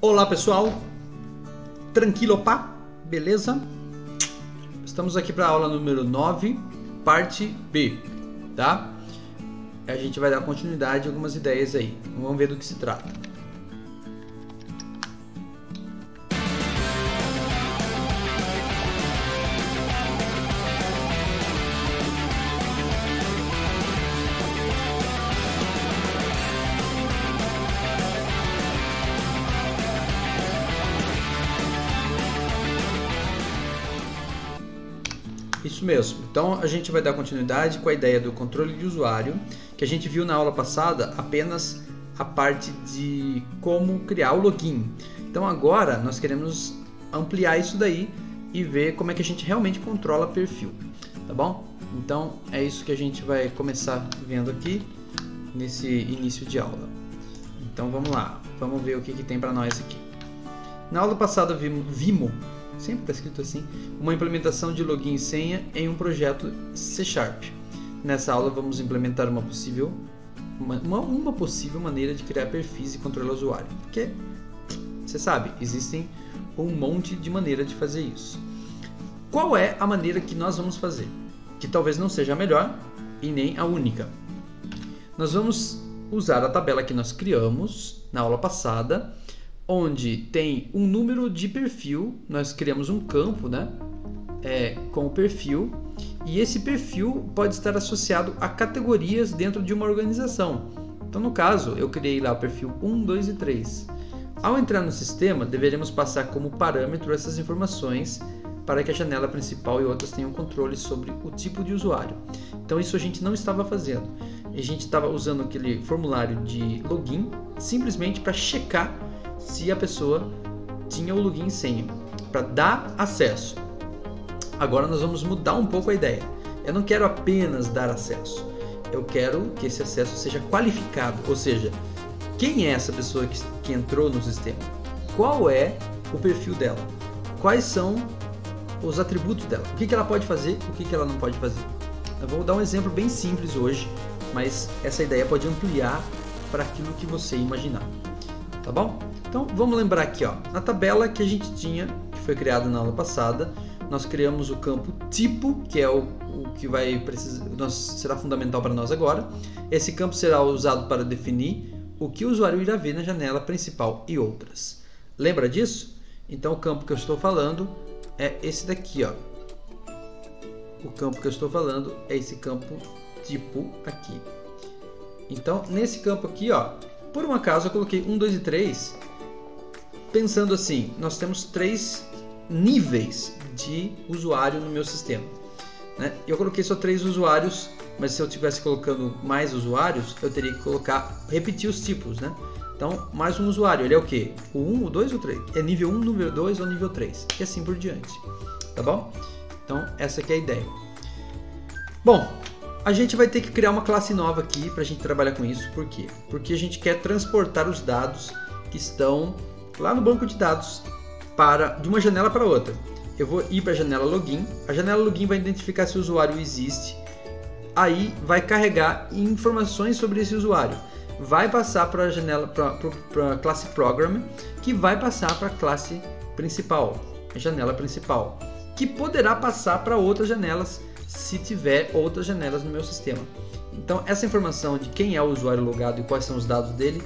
Olá pessoal, tranquilo pá? Beleza? Estamos aqui para a aula número 9, parte B, tá? A gente vai dar continuidade a algumas ideias aí, vamos ver do que se trata. Isso mesmo, então a gente vai dar continuidade com a ideia do controle de usuário, que a gente viu na aula passada apenas a parte de como criar o login. Então agora nós queremos ampliar isso daí e ver como é que a gente realmente controla perfil, tá bom? Então é isso que a gente vai começar vendo aqui nesse início de aula. Então vamos lá, vamos ver o que tem para nós aqui. Na aula passada vimos sempre está escrito assim, uma implementação de login e senha em um projeto C#. Nessa aula vamos implementar uma possível maneira de criar perfis e controlar o usuário. Porque, você sabe, existem um monte de maneira de fazer isso. Qual é a maneira que nós vamos fazer? Que talvez não seja a melhor e nem a única. Nós vamos usar a tabela que nós criamos na aula passada, onde tem um número de perfil, nós criamos um campo, né, com o perfil, e esse perfil pode estar associado a categorias dentro de uma organização. Então, no caso, eu criei lá o perfil 1, 2 e 3. Ao entrar no sistema, deveremos passar como parâmetro essas informações para que a janela principal e outras tenham controle sobre o tipo de usuário. Então, isso a gente não estava fazendo. A gente estava usando aquele formulário de login simplesmente para checar se a pessoa tinha o login e senha, para dar acesso. Agora nós vamos mudar um pouco a ideia. Eu não quero apenas dar acesso, eu quero que esse acesso seja qualificado, ou seja, quem é essa pessoa que entrou no sistema? Qual é o perfil dela? Quais são os atributos dela? O que ela pode fazer, o que ela não pode fazer? Eu vou dar um exemplo bem simples hoje, mas essa ideia pode ampliar para aquilo que você imaginar. Tá bom? Então vamos lembrar aqui, ó, na tabela que a gente tinha, que foi criada na aula passada, nós criamos o campo tipo, que é o que vai precisar, será fundamental para nós agora. Esse campo será usado para definir o que o usuário irá ver na janela principal e outras. Lembra disso? Então o campo que eu estou falando é esse daqui, ó. O campo que eu estou falando é esse campo tipo aqui. Então nesse campo aqui, ó, por um acaso eu coloquei 1, 2 e 3, pensando assim, nós temos 3 níveis de usuário no meu sistema, né? Eu coloquei só 3 usuários, mas se eu estivesse colocando mais usuários, eu teria que repetir os tipos, né? Então, mais um usuário, ele é o quê? O 1, o 2 ou o 3? É nível 1, nível 2 ou nível 3? E assim por diante, tá bom? Então, essa aqui é a ideia. Bom, a gente vai ter que criar uma classe nova aqui para a gente trabalhar com isso. Por quê? Porque a gente quer transportar os dados que estão lá no banco de dados de uma janela para outra. Eu vou ir para a janela login. A janela login vai identificar se o usuário existe. Aí vai carregar informações sobre esse usuário. Vai passar para a janela para a classe program, que vai passar para a classe principal, a janela principal, que poderá passar para outras janelas se tiver outras janelas no meu sistema. Então essa informação de quem é o usuário logado e quais são os dados dele,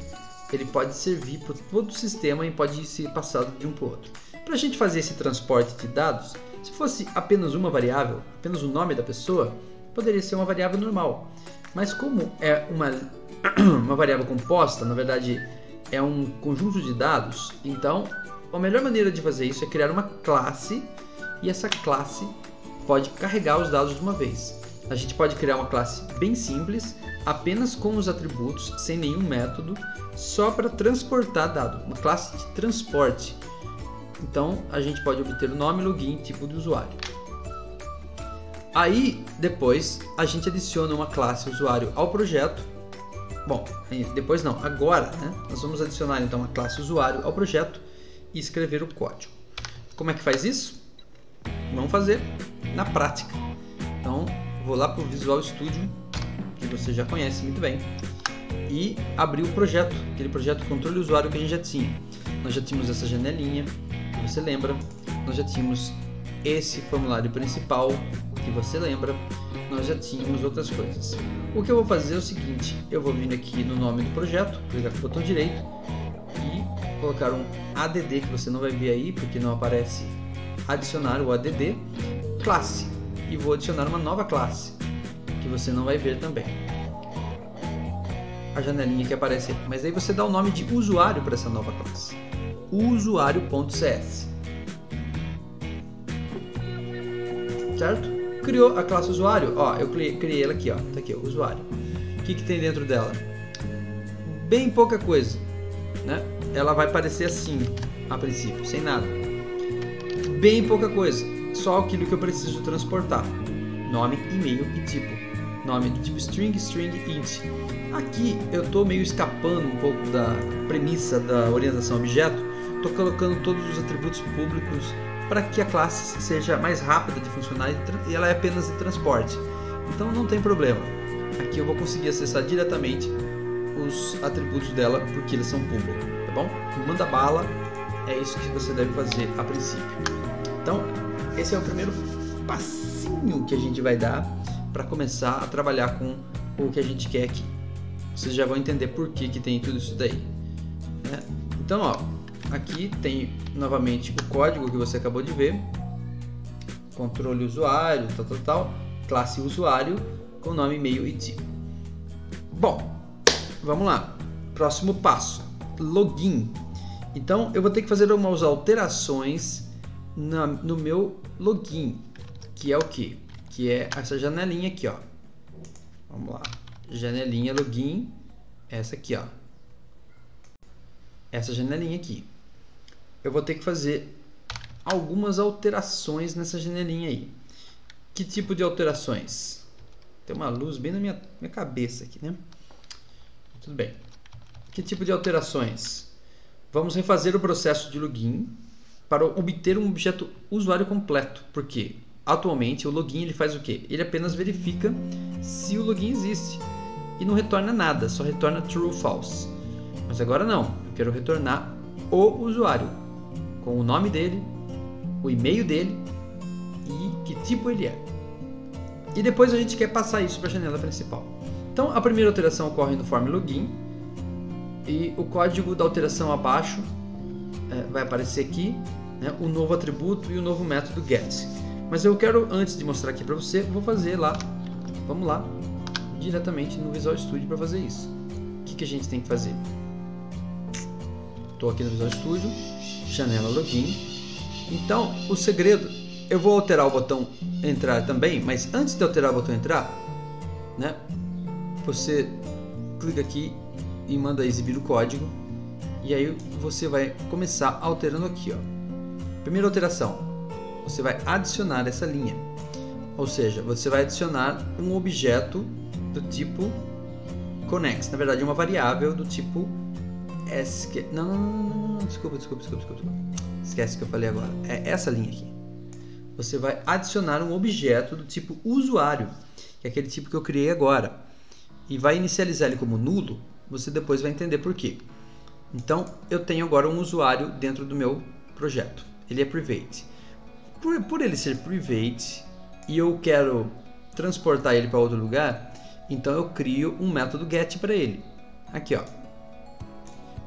ele pode servir para todo o sistema e pode ser passado de um para o outro. Para a gente fazer esse transporte de dados, se fosse apenas uma variável, apenas o nome da pessoa, poderia ser uma variável normal. Mas como é uma variável composta, na verdade é um conjunto de dados, então a melhor maneira de fazer isso é criar uma classe, e essa classe pode carregar os dados de uma vez. A gente pode criar uma classe bem simples, apenas com os atributos, sem nenhum método, só para transportar dado, uma classe de transporte. Então a gente pode obter o nome, login, tipo de usuário. Aí depois a gente adiciona uma classe usuário ao projeto. Bom, depois não, agora, né? Nós vamos adicionar então uma classe usuário ao projeto e escrever o código. Como é que faz isso? Vamos fazer na prática. Então vou lá para o Visual Studio, que você já conhece muito bem. e abrir o projeto, aquele projeto controle usuário que a gente já tinha. Nós já tínhamos essa janelinha, que você lembra, nós já tínhamos esse formulário principal, que você lembra, nós já tínhamos outras coisas. O que eu vou fazer é o seguinte, eu vou vir aqui no nome do projeto, clicar com o botão direito e colocar um ADD, que você não vai ver aí, porque não aparece adicionar o ADD, classe, e vou adicionar uma nova classe, que você não vai ver também. A janelinha que aparece aqui, mas aí você dá o nome de usuário para essa nova classe, usuário.cs, certo? Criou a classe usuário, ó, eu criei ela aqui, ó, tá aqui, ó, usuário. O que tem dentro dela? Bem pouca coisa, né? Ela vai parecer assim, a princípio, sem nada. Bem pouca coisa, só aquilo que eu preciso transportar. Nome, e-mail e tipo. Nome do tipo string, int. Aqui eu estou meio escapando um pouco da premissa da orientação a objeto. Estou colocando todos os atributos públicos para que a classe seja mais rápida de funcionar e ela é apenas de transporte. Então não tem problema. Aqui eu vou conseguir acessar diretamente os atributos dela porque eles são públicos, tá bom? Manda bala, é isso que você deve fazer a princípio. Então esse é o primeiro passinho que a gente vai dar para começar a trabalhar com o que a gente quer aqui. Vocês já vão entender por que tem tudo isso daí, né? Então, ó, aqui tem novamente o código que você acabou de ver, controle usuário, tal, classe usuário com nome, e-mail e tipo. Bom, vamos lá. Próximo passo, login. Então, eu vou ter que fazer algumas alterações no meu login, que é o que? Que é essa janelinha aqui, ó. Vamos lá, janelinha login, essa aqui, ó. Essa janelinha aqui. Eu vou ter que fazer algumas alterações nessa janelinha aí. Que tipo de alterações? Tem uma luz bem na minha cabeça aqui, né? Tudo bem. Que tipo de alterações? Vamos refazer o processo de login para obter um objeto usuário completo. Por quê? Atualmente o login ele faz o quê? Ele apenas verifica se o login existe e não retorna nada, só retorna true ou false. Mas agora não, eu quero retornar o usuário com o nome dele, o e-mail dele e que tipo ele é. E depois a gente quer passar isso para a janela principal. Então a primeira alteração ocorre no form login e o código da alteração abaixo vai aparecer aqui, né, o novo atributo e o novo método get. Mas eu quero, antes de mostrar aqui para você, vou fazer lá, vamos lá, diretamente no Visual Studio para fazer isso. O que a gente tem que fazer? Estou aqui no Visual Studio, janela login. Então, o segredo, eu vou alterar o botão entrar também, mas antes de alterar o botão entrar, né, você clica aqui e manda exibir o código, e aí você vai começar alterando aqui, ó. Primeira alteração. Você vai adicionar essa linha, ou seja, você vai adicionar um objeto do tipo connects, na verdade é uma variável do tipo não, desculpa, esquece o que eu falei agora, é essa linha aqui. Você vai adicionar um objeto do tipo usuário, que é aquele tipo que eu criei agora, e vai inicializar ele como nulo, você depois vai entender por quê. Então eu tenho agora um usuário dentro do meu projeto, ele é private. Por ele ser private e eu quero transportar ele para outro lugar, então eu crio um método get para ele. Aqui, ó,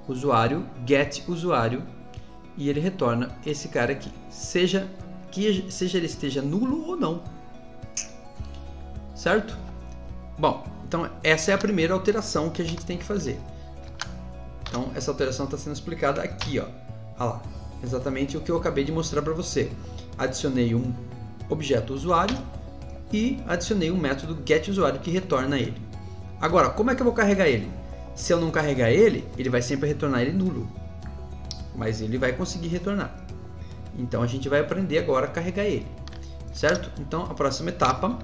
usuário, get usuário, e ele retorna esse cara aqui, seja ele esteja nulo ou não, certo? Bom, então essa é a primeira alteração que a gente tem que fazer. Então essa alteração está sendo explicada aqui, ó. Olha lá, exatamente o que eu acabei de mostrar para você. Adicionei um objeto usuário e adicionei um método getUsuário que retorna ele. Agora, como é que eu vou carregar ele? Se eu não carregar ele, ele vai sempre retornar ele nulo, mas ele vai conseguir retornar. Então a gente vai aprender agora a carregar ele, certo? Então a próxima etapa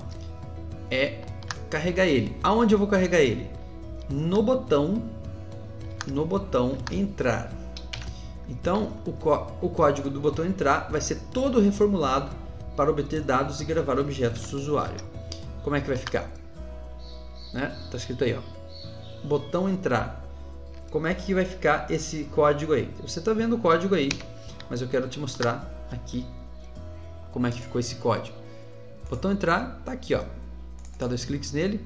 é carregar ele. Aonde eu vou carregar ele? No botão entrar. Então o código do botão entrar vai ser todo reformulado para obter dados e gravar objetos do usuário. Como é que vai ficar? Né? Tá escrito aí, ó. botão entrar, como é que vai ficar esse código aí? Você está vendo o código aí, mas eu quero te mostrar aqui como é que ficou esse código. Botão entrar tá aqui, ó. Dá 2 cliques nele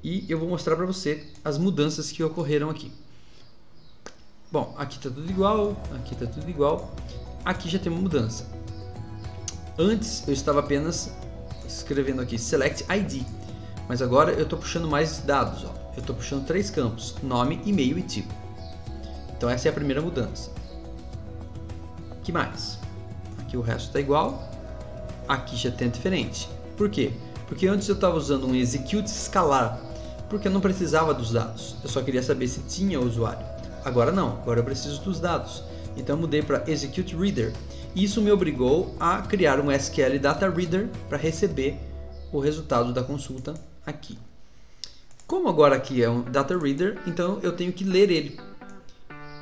e eu vou mostrar para você as mudanças que ocorreram aqui. Bom, aqui tá tudo igual, aqui tá tudo igual. Aqui já tem uma mudança. Antes eu estava apenas escrevendo aqui Select ID, mas agora eu estou puxando mais dados, ó. Eu estou puxando 3 campos: nome, e-mail e tipo. Então essa é a primeira mudança. Que mais? Aqui o resto está igual. Aqui já tem diferente. Por quê? Porque antes eu estava usando um execute escalar, porque eu não precisava dos dados. Eu só queria saber se tinha usuário. Agora não, agora eu preciso dos dados. Então eu mudei para execute reader. E isso me obrigou a criar um SQL data reader para receber o resultado da consulta aqui. Como agora aqui é um data reader, então eu tenho que ler ele.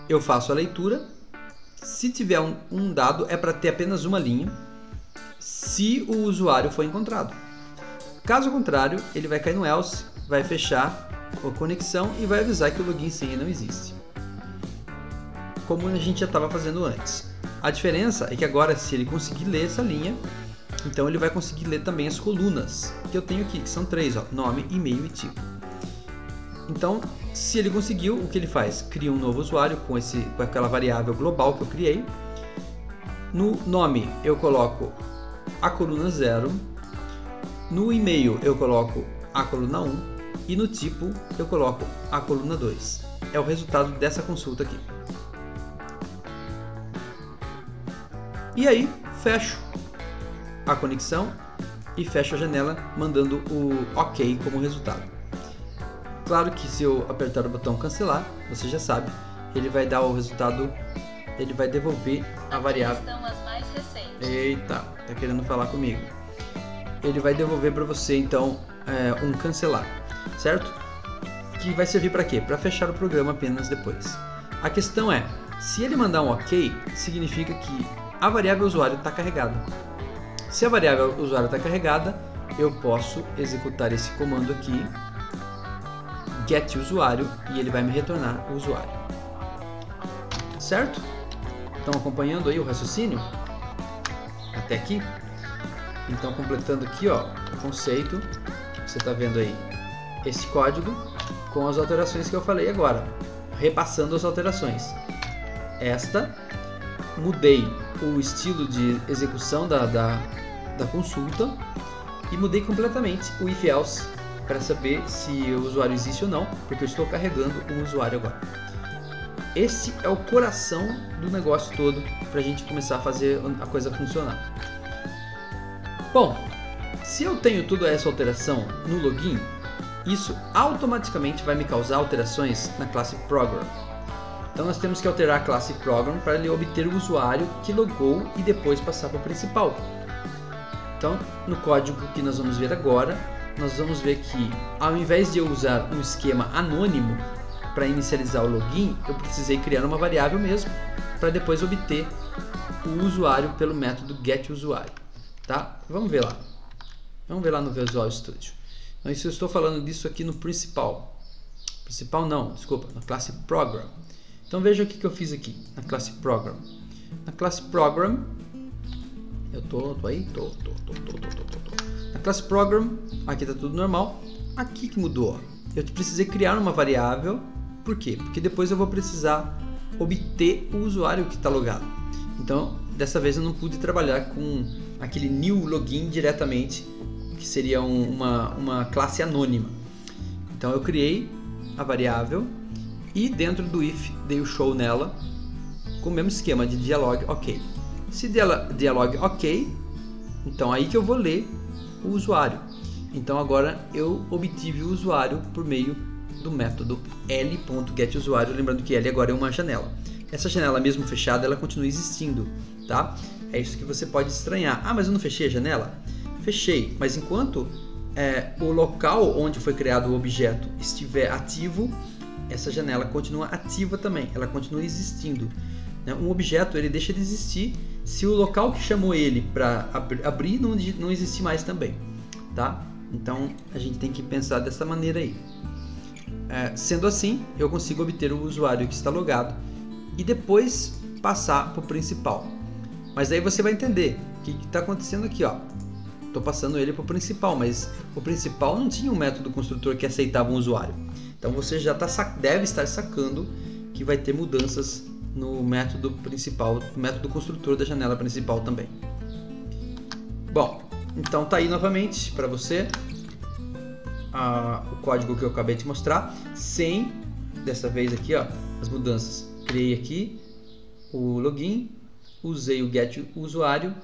Eu faço a leitura. Se tiver um dado, é para ter apenas uma linha, se o usuário for encontrado. Caso contrário, ele vai cair no else, vai fechar a conexão e vai avisar que o login e senha não existe, como a gente já estava fazendo antes. A diferença é que agora, se ele conseguir ler essa linha, então ele vai conseguir ler também as colunas que eu tenho aqui, que são 3, ó, nome, e-mail e tipo. Então, se ele conseguiu, o que ele faz? Cria um novo usuário com aquela variável global que eu criei. No nome eu coloco a coluna 0, no e-mail eu coloco a coluna 1 e no tipo eu coloco a coluna 2. É o resultado dessa consulta aqui. E aí, fecho a conexão e fecho a janela, mandando o OK como resultado. Claro que se eu apertar o botão cancelar, você já sabe, ele vai dar o resultado, ele vai devolver a variável. Estão as mais recentes. Eita, tá querendo falar comigo. Ele vai devolver para você então um cancelar, certo? Que vai servir para quê? Para fechar o programa apenas depois. A questão é, se ele mandar um OK, significa que a variável usuário está carregada. Se a variável usuário está carregada, eu posso executar esse comando aqui, get usuário, e ele vai me retornar o usuário. Certo? Estão acompanhando aí o raciocínio? Até aqui? Então, completando aqui, ó, o conceito, você está vendo aí esse código com as alterações que eu falei agora, repassando as alterações. Mudei o estilo de execução da consulta e mudei completamente o if else para saber se o usuário existe ou não, porque eu estou carregando um usuário agora. Esse é o coração do negócio todo para a gente começar a fazer a coisa funcionar. Bom, se eu tenho toda essa alteração no login, isso automaticamente vai me causar alterações na classe Program. Então nós temos que alterar a classe Program para ele obter o usuário que logou e depois passar para o principal. Então, no código que nós vamos ver agora, nós vamos ver que ao invés de eu usar um esquema anônimo para inicializar o login, eu precisei criar uma variável mesmo para depois obter o usuário pelo método getUsuário, tá? Vamos ver lá. Vamos ver lá no Visual Studio. Então, isso eu estou falando disso aqui no principal. Principal não, desculpa, na classe Program. Então veja o que eu fiz aqui na classe Program. Na classe Program, eu tô aí, tô. Na classe Program, aqui está tudo normal. Aqui que mudou, eu precisei criar uma variável. Por quê? Porque depois eu vou precisar obter o usuário que está logado. Então, dessa vez eu não pude trabalhar com aquele new login diretamente, que seria uma classe anônima. Então eu criei a variável e dentro do if dei o show nela com o mesmo esquema de dialog OK. Se dialog OK, então aí que eu vou ler o usuário. Então agora eu obtive o usuário por meio do método l.getUsuário, lembrando que L agora é uma janela. Essa janela mesmo fechada, ela continua existindo, tá? É isso que você pode estranhar. Ah, mas eu não fechei a janela? Fechei, mas enquanto o local onde foi criado o objeto estiver ativo, essa janela continua ativa também, ela continua existindo. Um objeto ele deixa de existir se o local que chamou ele para abrir não existir mais também, tá? Então a gente tem que pensar dessa maneira aí. Sendo assim, eu consigo obter o usuário que está logado e depois passar para o principal. Mas aí você vai entender o que está acontecendo aqui, ó. Estou passando ele para o principal, mas o principal não tinha um método construtor que aceitava um usuário. Então você já deve estar sacando que vai ter mudanças no método principal, no método construtor da janela principal também. Bom, então tá aí novamente para você o código que eu acabei de mostrar, sem dessa vez aqui, ó, as mudanças. Criei aqui o login, usei o get usuário.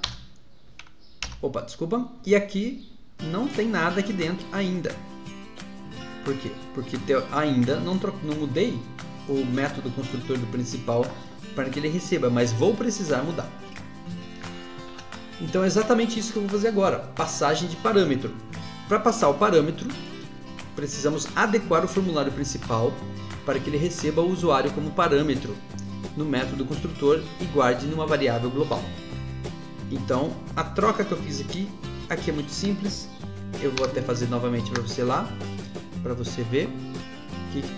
Opa, desculpa. E aqui não tem nada aqui dentro ainda. Por quê? Porque ainda não mudei o método construtor do principal para que ele receba, mas vou precisar mudar. Então é exatamente isso que eu vou fazer agora. Passagem de parâmetro. Para passar o parâmetro, precisamos adequar o formulário principal para que ele receba o usuário como parâmetro no método construtor e guarde numa variável global. Então, a troca que eu fiz aqui é muito simples. Eu vou até fazer novamente para você lá, para você ver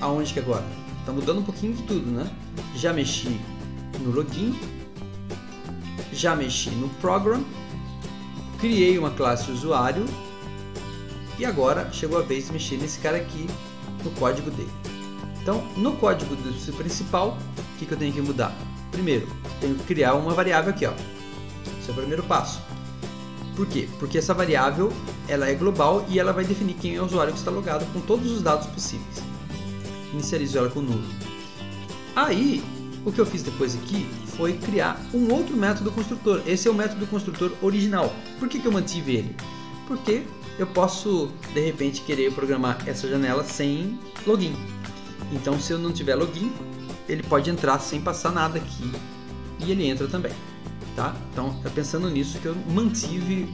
aonde que agora. Está mudando um pouquinho de tudo, né? Já mexi no login, já mexi no program, criei uma classe usuário e agora chegou a vez de mexer nesse cara aqui no código dele. Então, no código do principal, o que eu tenho que mudar? Primeiro, tenho que criar uma variável aqui, ó. Esse é o primeiro passo. Por quê? Porque essa variável ela é global e ela vai definir quem é o usuário que está logado com todos os dados possíveis. Inicializo ela com nulo. Aí, o que eu fiz depois aqui foi criar um outro método construtor. Esse é o método construtor original. Por que eu mantive ele? Porque eu posso, de repente, querer programar essa janela sem login. Então, se eu não tiver login, ele pode entrar sem passar nada aqui e ele entra também. Tá? Então, é pensando nisso que eu mantive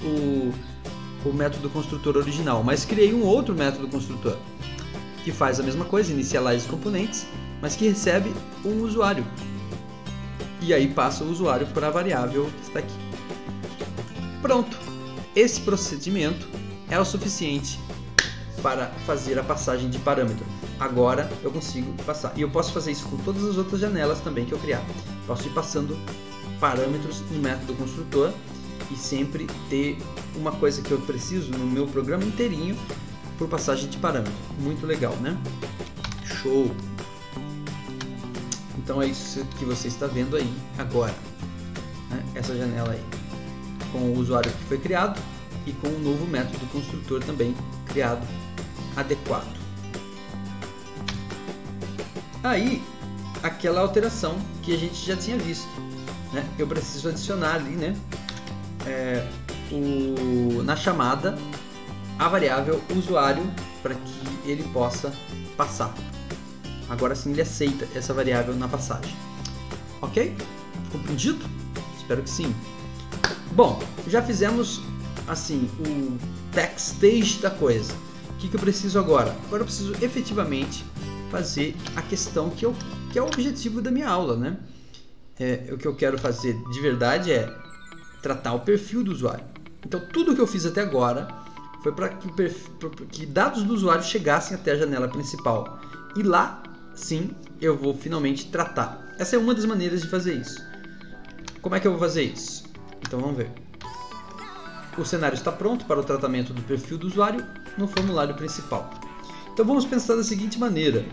o método construtor original, mas criei um outro método construtor que faz a mesma coisa, inicialize os componentes, mas que recebe um usuário. E aí passa o usuário para a variável que está aqui. Pronto! Esse procedimento é o suficiente para fazer a passagem de parâmetro. Agora eu consigo passar. E eu posso fazer isso com todas as outras janelas também que eu criar. Posso ir passando parâmetros no método construtor e sempre ter uma coisa que eu preciso no meu programa inteirinho por passagem de parâmetro. Muito legal, né? Show! Então é isso que você está vendo aí agora, né? Essa janela aí, com o usuário que foi criado e com o novo método construtor também criado, adequado. Aí, aquela alteração que a gente já tinha visto, né? Eu preciso adicionar ali, né? Na chamada a variável usuário para que ele possa passar. Agora sim ele aceita essa variável na passagem. Ok? Compreendido? Espero que sim. Bom, já fizemos assim o backstage da coisa. O que eu preciso agora? Agora eu preciso efetivamente fazer a questão que é o objetivo da minha aula, né? O que eu quero fazer de verdade é tratar o perfil do usuário. Então tudo que eu fiz até agora foi para que dados do usuário chegassem até a janela principal. E lá, sim, eu vou finalmente tratar. Essa é uma das maneiras de fazer isso. Como é que eu vou fazer isso? Então vamos ver. O cenário está pronto para o tratamento do perfil do usuário no formulário principal. Então vamos pensar da seguinte maneira.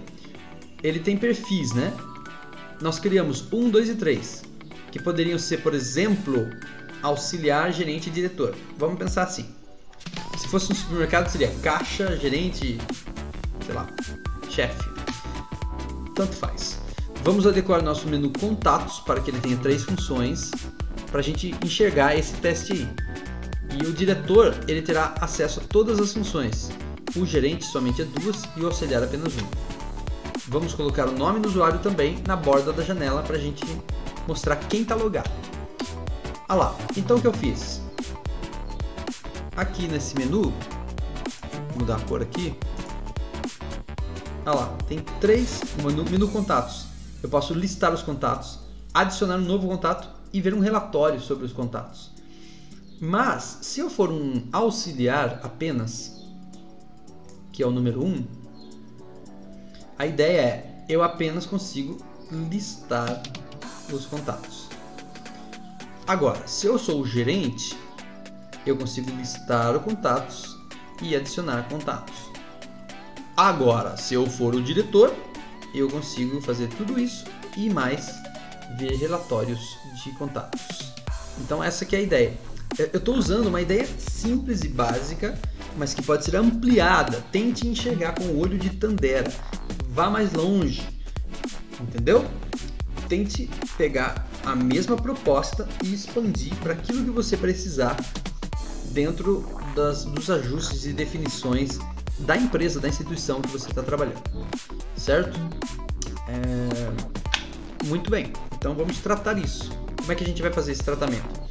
Ele tem perfis, né? Nós criamos 1, 2 e 3, que poderiam ser, por exemplo, auxiliar, gerente e diretor. Vamos pensar assim. Se fosse um supermercado, seria caixa, gerente, sei lá, chefe. Tanto faz. Vamos adequar nosso menu contatos para que ele tenha 3 funções, para a gente enxergar esse teste aí. E o diretor, ele terá acesso a todas as funções. O gerente somente a 2 e o auxiliar apenas 1. Vamos colocar o nome do usuário também na borda da janela para a gente mostrar quem está logado. Ah lá, então o que eu fiz? Aqui nesse menu, vou mudar a cor aqui. Ah lá, tem 3 menu contatos. Eu posso listar os contatos, adicionar um novo contato e ver um relatório sobre os contatos. Mas, se eu for um auxiliar apenas, que é o número 1, A ideia é, eu apenas consigo listar os contatos. Agora, se eu sou o gerente, eu consigo listar os contatos e adicionar contatos. Agora, se eu for o diretor, eu consigo fazer tudo isso e mais ver relatórios de contatos. Então essa que é a ideia. Eu estou usando uma ideia simples e básica, mas que pode ser ampliada. Tente enxergar com o olho de Tandera. Vá mais longe. Entendeu? Tente pegar a mesma proposta e expandir para aquilo que você precisar dentro dos ajustes e definições da empresa, da instituição que você está trabalhando. Certo? Muito bem. Então vamos tratar isso. Como é que a gente vai fazer esse tratamento?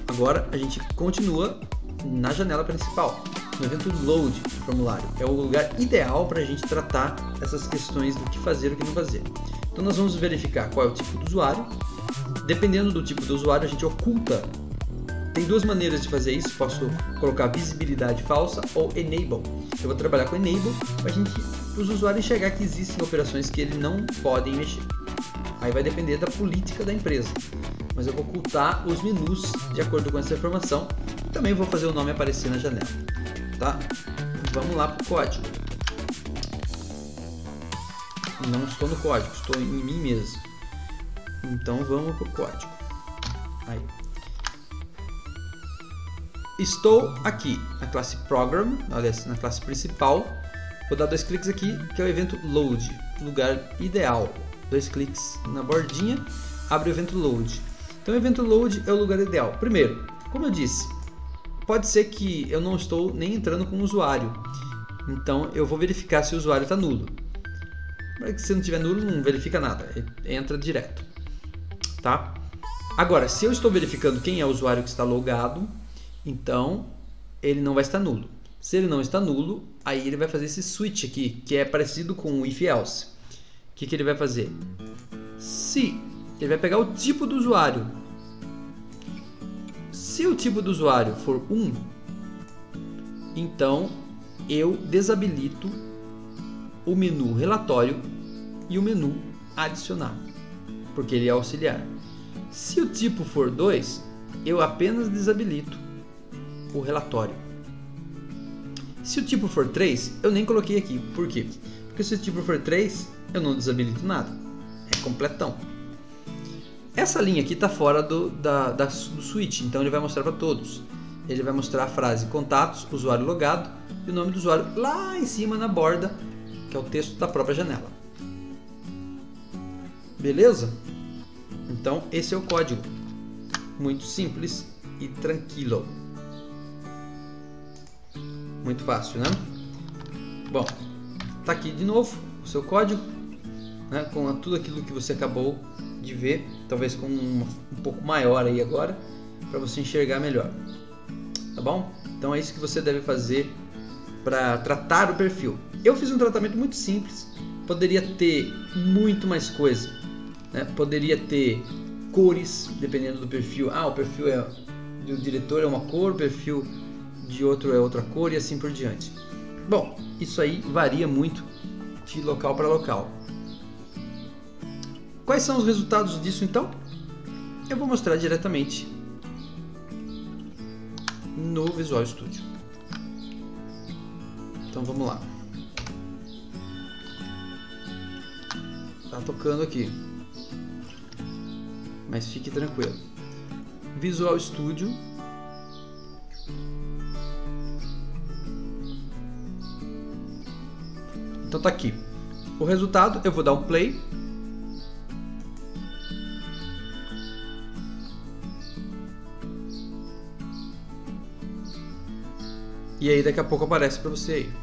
Agora a gente continua na janela principal, no evento Load do formulário. É o lugar ideal para a gente tratar essas questões do que fazer e o que não fazer. Então nós vamos verificar qual é o tipo do usuário. Dependendo do tipo do usuário, a gente oculta. Tem duas maneiras de fazer isso. Posso colocar visibilidade falsa ou enable. Eu vou trabalhar com enable para os usuários enxergar que existem operações que eles não podem mexer. Aí vai depender da política da empresa. Mas eu vou ocultar os menus de acordo com essa informação. Também vou fazer o nome aparecer na janela. Tá? Vamos lá para o código. Não estou no código, estou em mim mesmo. Então vamos para o código. Aí. Estou aqui na classe Program, aliás, na classe principal. Vou dar 2 cliques aqui, que é o evento Load, lugar ideal. 2 cliques na bordinha, abre o evento Load. Então o evento Load é o lugar ideal. Primeiro, como eu disse, pode ser que eu não estou nem entrando com o usuário. Então eu vou verificar se o usuário está nulo. Se não tiver nulo, não verifica nada, entra direto. Tá? Agora, se eu estou verificando quem é o usuário que está logado, então ele não vai estar nulo. Se ele não está nulo, aí ele vai fazer esse switch aqui, que é parecido com o if else. O que ele vai fazer? Se ele vai pegar o tipo do usuário. Se o tipo do usuário for 1, então eu desabilito o menu relatório e o menu adicionar, porque ele é auxiliar. Se o tipo for 2, eu apenas desabilito o relatório. Se o tipo for 3, eu nem coloquei aqui. Por quê? Porque se o tipo for 3, eu não desabilito nada. É completão. Essa linha aqui está fora do switch, então ele vai mostrar para todos. Ele vai mostrar a frase contatos, usuário logado e o nome do usuário lá em cima na borda, que é o texto da própria janela. Beleza? Então esse é o código. Muito simples e tranquilo. Muito fácil, né? Bom, tá aqui de novo o seu código, né, com tudo aquilo que você acabou de ver, talvez com um pouco maior aí agora, para você enxergar melhor. Tá bom? Então é isso que você deve fazer para tratar o perfil. Eu fiz um tratamento muito simples, poderia ter muito mais coisa, né? Poderia ter cores, dependendo do perfil. O perfil do diretor é uma cor, o perfil de outro é outra cor e assim por diante. Bom, isso aí varia muito de local para local. Quais são os resultados disso então? Eu vou mostrar diretamente no Visual Studio. Então vamos lá. Tá tocando aqui, mas fique tranquilo. Visual Studio. Então tá aqui. O resultado, eu vou dar um play. E aí daqui a pouco aparece para você aí.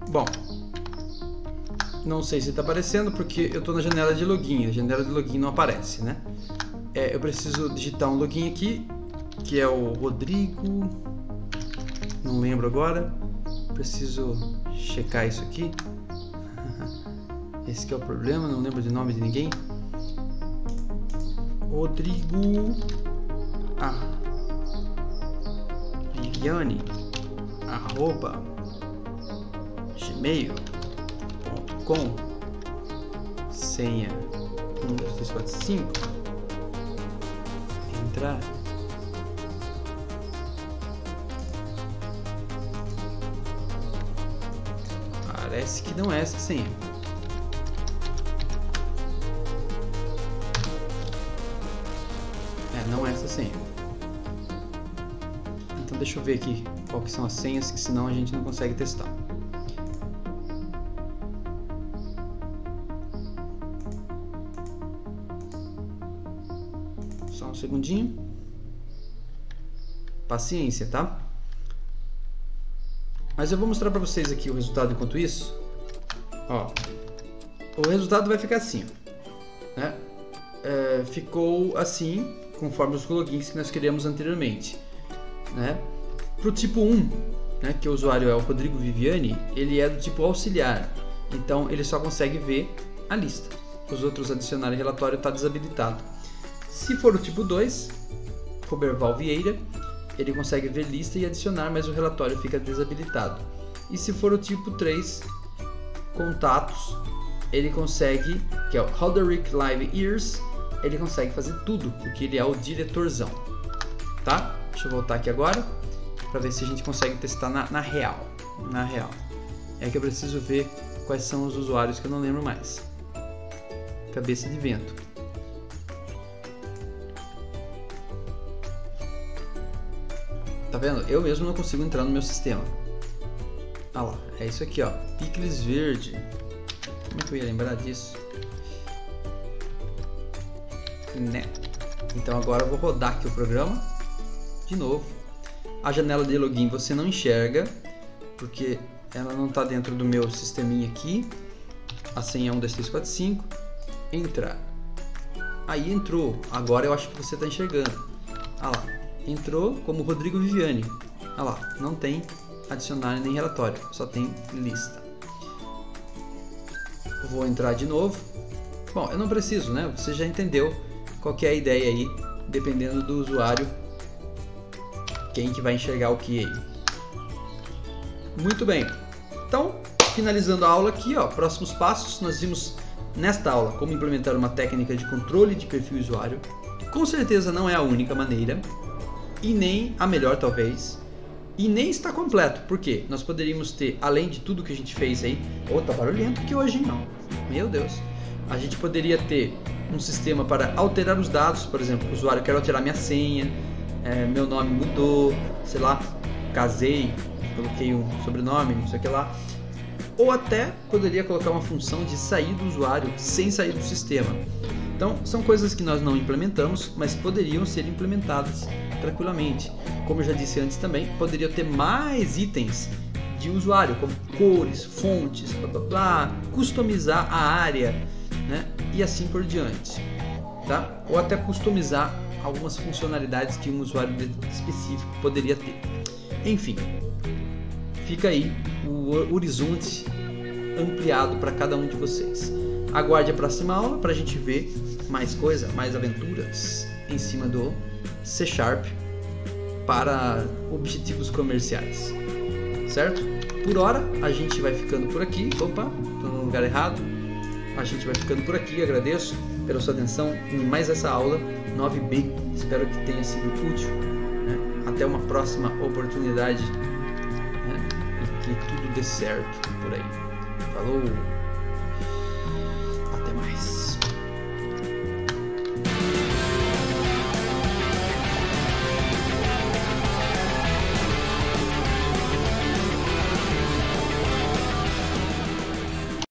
Bom, não sei se está aparecendo porque eu estou na janela de login. A janela de login não aparece, né? Eu preciso digitar um login aqui, que é o Rodrigo. Não lembro agora. Preciso checar isso aqui. Esse que é o problema, não lembro de nome de ninguém. Rodrigo Viviane @gmail.com. Senha 1, 2, 3, 4, 5. Entrar. Parece que não é essa senha. Não é essa senha. Então deixa eu ver aqui qual que são as senhas, que senão a gente não consegue testar. Só um segundinho. Paciência, tá? Mas eu vou mostrar para vocês aqui o resultado enquanto isso. Ó, o resultado vai ficar assim, né? Ficou assim, conforme os logins que nós criamos anteriormente, né? Para o tipo 1, né, que o usuário é o Rodrigo Viviane, ele é do tipo auxiliar, então ele só consegue ver a lista. Os outros adicionar relatório está desabilitado. Se for o tipo 2, Roberval Vieira, ele consegue ver lista e adicionar, mas o relatório fica desabilitado. E se for o tipo 3, contatos, ele consegue, que é o Roderick Live Ears, ele consegue fazer tudo, porque ele é o diretorzão, tá? Deixa eu voltar aqui agora, para ver se a gente consegue testar na real. Na real. É que eu preciso ver quais são os usuários que eu não lembro mais. Cabeça de vento. Tá vendo? Eu mesmo não consigo entrar no meu sistema. Ah lá, é isso aqui, ó. Picles verde. Como é que eu ia lembrar disso? Né? Então agora eu vou rodar aqui o programa de novo. A janela de login você não enxerga, porque ela não está dentro do meu sisteminha aqui. A senha é 1, 2, 3, 4, 5. Entrar. Aí entrou. Agora eu acho que você está enxergando. Ah lá. Entrou como Rodrigo Viviane. Ah lá. Não tem adicionar nem relatório. Só tem lista. Vou entrar de novo. Bom, eu não preciso, né? Você já entendeu qual que é a ideia aí, dependendo do usuário, quem que vai enxergar o que aí. Muito bem. Então, finalizando a aula aqui, ó, próximos passos, nós vimos nesta aula como implementar uma técnica de controle de perfil usuário. Com certeza não é a única maneira, e nem a melhor talvez, e nem está completo, porque nós poderíamos ter, além de tudo que a gente fez aí, tá barulhento que hoje não, meu Deus, a gente poderia ter um sistema para alterar os dados, por exemplo, o usuário quer alterar minha senha, meu nome mudou, sei lá, casei, coloquei um sobrenome, não sei o que lá. Ou até poderia colocar uma função de sair do usuário sem sair do sistema. Então, são coisas que nós não implementamos, mas poderiam ser implementadas tranquilamente. Como eu já disse antes também, poderia ter mais itens de usuário, como cores, fontes, blá, blá, blá, customizar a área, né? E assim por diante, tá? Ou até customizar algumas funcionalidades que um usuário específico poderia ter. Enfim, fica aí o horizonte ampliado para cada um de vocês. Aguarde a próxima aula para a gente ver mais coisa, mais aventuras em cima do C# para objetivos comerciais, certo? Por hora a gente vai ficando por aqui. Opa, estou no lugar errado. A gente vai ficando por aqui. Agradeço pela sua atenção em mais essa aula 9B. Espero que tenha sido útil, né? Até uma próxima oportunidade, né? E que tudo dê certo por aí. Falou! Até mais!